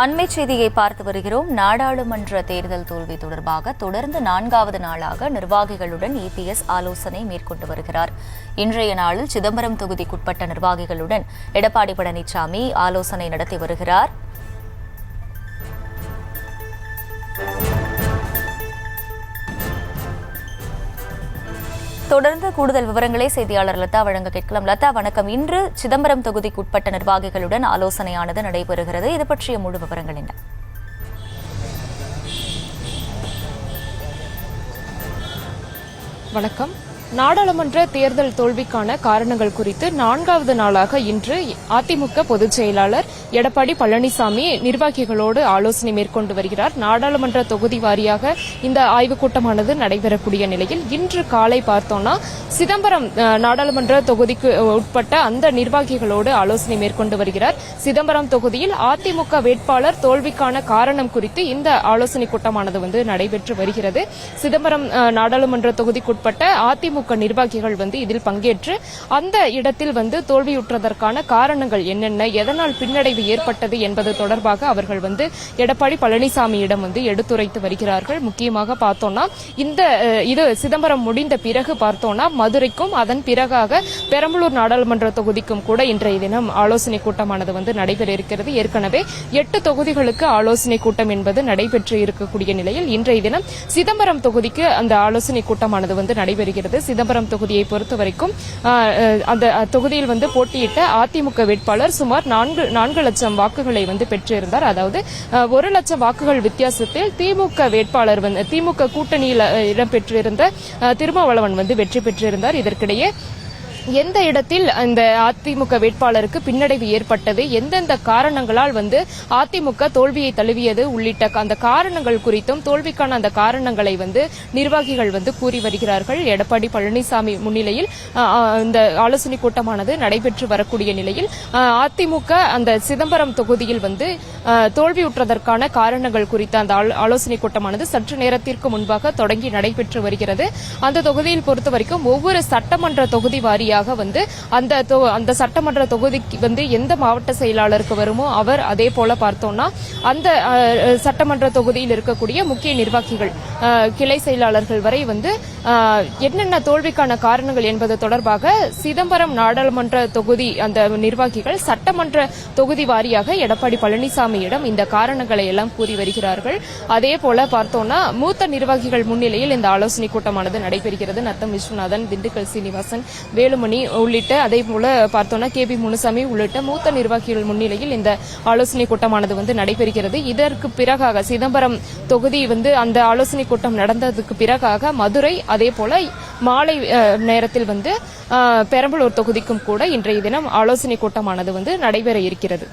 அண்மை செய்தியை பார்த்து வருகிறோம். நாடாளுமன்ற தேர்தல் தோல்வி தொடர்பாக தொடர்ந்து 4வது நாளாக நிர்வாகிகளுடன் இபிஎஸ் ஆலோசனை மேற்கொண்டு வருகிறார். இன்றைய நாளில் சிதம்பரம் தொகுதிக்குட்பட்ட நிர்வாகிகளுடன் எடப்பாடி பழனிசாமி ஆலோசனை நடத்தி வருகிறார். தொடர்ந்து கூடுதல் விவரங்களை செய்தியாளர் லதா வழங்க கேட்கலாம். லதா, வணக்கம். இன்று சிதம்பரம் தொகுதிக்குட்பட்ட நிர்வாகிகளுடன் ஆலோசனையானது நடைபெறுகிறது. இது பற்றிய முழு விவரங்கள் என்ன? வணக்கம். நாடாளுமன்ற தேர்தல் தோல்விக்கான காரணங்கள் குறித்து 4வது நாளாக இன்று அதிமுக பொதுச் செயலாளர் எடப்பாடி பழனிசாமி நிர்வாகிகளோடு ஆலோசனை மேற்கொண்டு வருகிறார். நாடாளுமன்ற தொகுதி வாரியாக இந்த ஆய்வுக் கூட்டமானது நடைபெறக்கூடிய நிலையில் இன்று காலை பார்த்தோம்னா சிதம்பரம் நாடாளுமன்ற தொகுதிக்கு உட்பட்ட அந்த நிர்வாகிகளோடு ஆலோசனை மேற்கொண்டு வருகிறார். சிதம்பரம் தொகுதியில் அதிமுக வேட்பாளர் தோல்விக்கான காரணம் குறித்து இந்த ஆலோசனை கூட்டமானது நடைபெற்று வருகிறது. சிதம்பரம் நாடாளுமன்ற தொகுதிக்குட்பட்ட அதிமுக நிர்வாகிகள் இதில் பங்கேற்று அந்த இடத்தில் தோல்வியுற்றதற்கான காரணங்கள் என்னென்ன, எதனால் பின்னடைவு ஏற்பட்டது என்பது தொடர்பாக அவர்கள் எடப்பாடி பழனிசாமியிடம் எடுத்துரைத்து வருகிறார்கள். முக்கியமாக பார்த்தோம்னா இது சிதம்பரம் முடிந்த பிறகு பார்த்தோம்னா மதுரைக்கும் அதன் பிறகாக பெரம்பலூர் நாடாளுமன்ற தொகுதிக்கும் கூட இன்றைய தினம் ஆலோசனை கூட்டமானது நடைபெற இருக்கிறது. ஏற்கனவே 8 தொகுதிகளுக்கு ஆலோசனை கூட்டம் என்பது நடைபெற்று இருக்கக்கூடிய நிலையில் இன்றைய தினம் சிதம்பரம் தொகுதிக்கு அந்த ஆலோசனை கூட்டமானது நடைபெறுகிறது. சிதம்பரம் தொகுதியை பொறுத்தவரைக்கும் அந்த தொகுதியில் போட்டியிட்ட அதிமுக வேட்பாளர் சுமார் 4 லட்சம் வாக்குகளை பெற்றிருந்தார். அதாவது 1 லட்சம் வாக்குகள் வித்தியாசத்தில் திமுக வேட்பாளர் திமுக கூட்டணியில் இடம்பெற்றிருந்த திருமாவளவன் வெற்றி பெற்றிருந்தார். இதற்கிடையே எந்த இடத்தில் அந்த அதிமுக வேட்பாளருக்கு பின்னடைவு ஏற்பட்டது, எந்தெந்த காரணங்களால் அதிமுக தோல்வியை தழுவியது உள்ளிட்ட அந்த காரணங்கள் குறித்தும் தோல்விக்கான அந்த காரணங்களை நிர்வாகிகள் கூறி வருகிறார்கள். எடப்பாடி பழனிசாமி முன்னிலையில் இந்த ஆலோசனை கூட்டமானது நடைபெற்று வரக்கூடிய நிலையில் அதிமுக அந்த சிதம்பரம் தொகுதியில் தோல்வியுற்றதற்கான காரணங்கள் குறித்த அந்த ஆலோசனை கூட்டமானது சற்று நேரத்திற்கு முன்பாக தொடங்கி நடைபெற்று வருகிறது. அந்த தொகுதியில் பொறுத்தவரைக்கும் ஒவ்வொரு சட்டமன்ற தொகுதி வாரியாக அந்த சட்டமன்ற தொகுதிக்கு எந்த மாவட்ட செயலாளருக்கு வருமோ அவர், அதே போல பார்த்தோம்னா அந்த சட்டமன்ற தொகுதியில் இருக்கக்கூடிய முக்கிய நிர்வாகிகள், கிளை செயலாளர்கள் வரை என்னென்ன தோல்விக்கான காரணங்கள் என்பது தொடர்பாக சிதம்பரம் நாடாளுமன்ற தொகுதி அந்த நிர்வாகிகள் சட்டமன்ற தொகுதி வாரியாக எடப்பாடி பழனிசாமியிடம் இந்த காரணங்களை எல்லாம் கூறி வருகிறார்கள். அதே போல பார்த்தோம்னா மூத்த நிர்வாகிகள் முன்னிலையில் இந்த ஆலோசனை கூட்டமானது நடைபெறுகிறது. நத்தம் விஸ்வநாதன், திண்டுக்கல் சீனிவாசன், வேலுமணி உள்ளிட்ட, அதே போல பார்த்தோம்னா கேபி முனுசாமி உள்ளிட்ட மூத்த நிர்வாகிகள் முன்னிலையில் இந்த ஆலோசனை கூட்டமானது நடைபெறுகிறது. இதற்கு பிறகாக சிதம்பரம் தொகுதி அந்த ஆலோசனை கூட்டம் நடந்ததுக்கு பிறகாக மதுரை, அதே போல மாலை நேரத்தில் பெரம்பலூர் தொகுதிக்கும் கூட இன்றைய தினம் ஆலோசனை கூட்டமானது நடைபெற இருக்கிறது.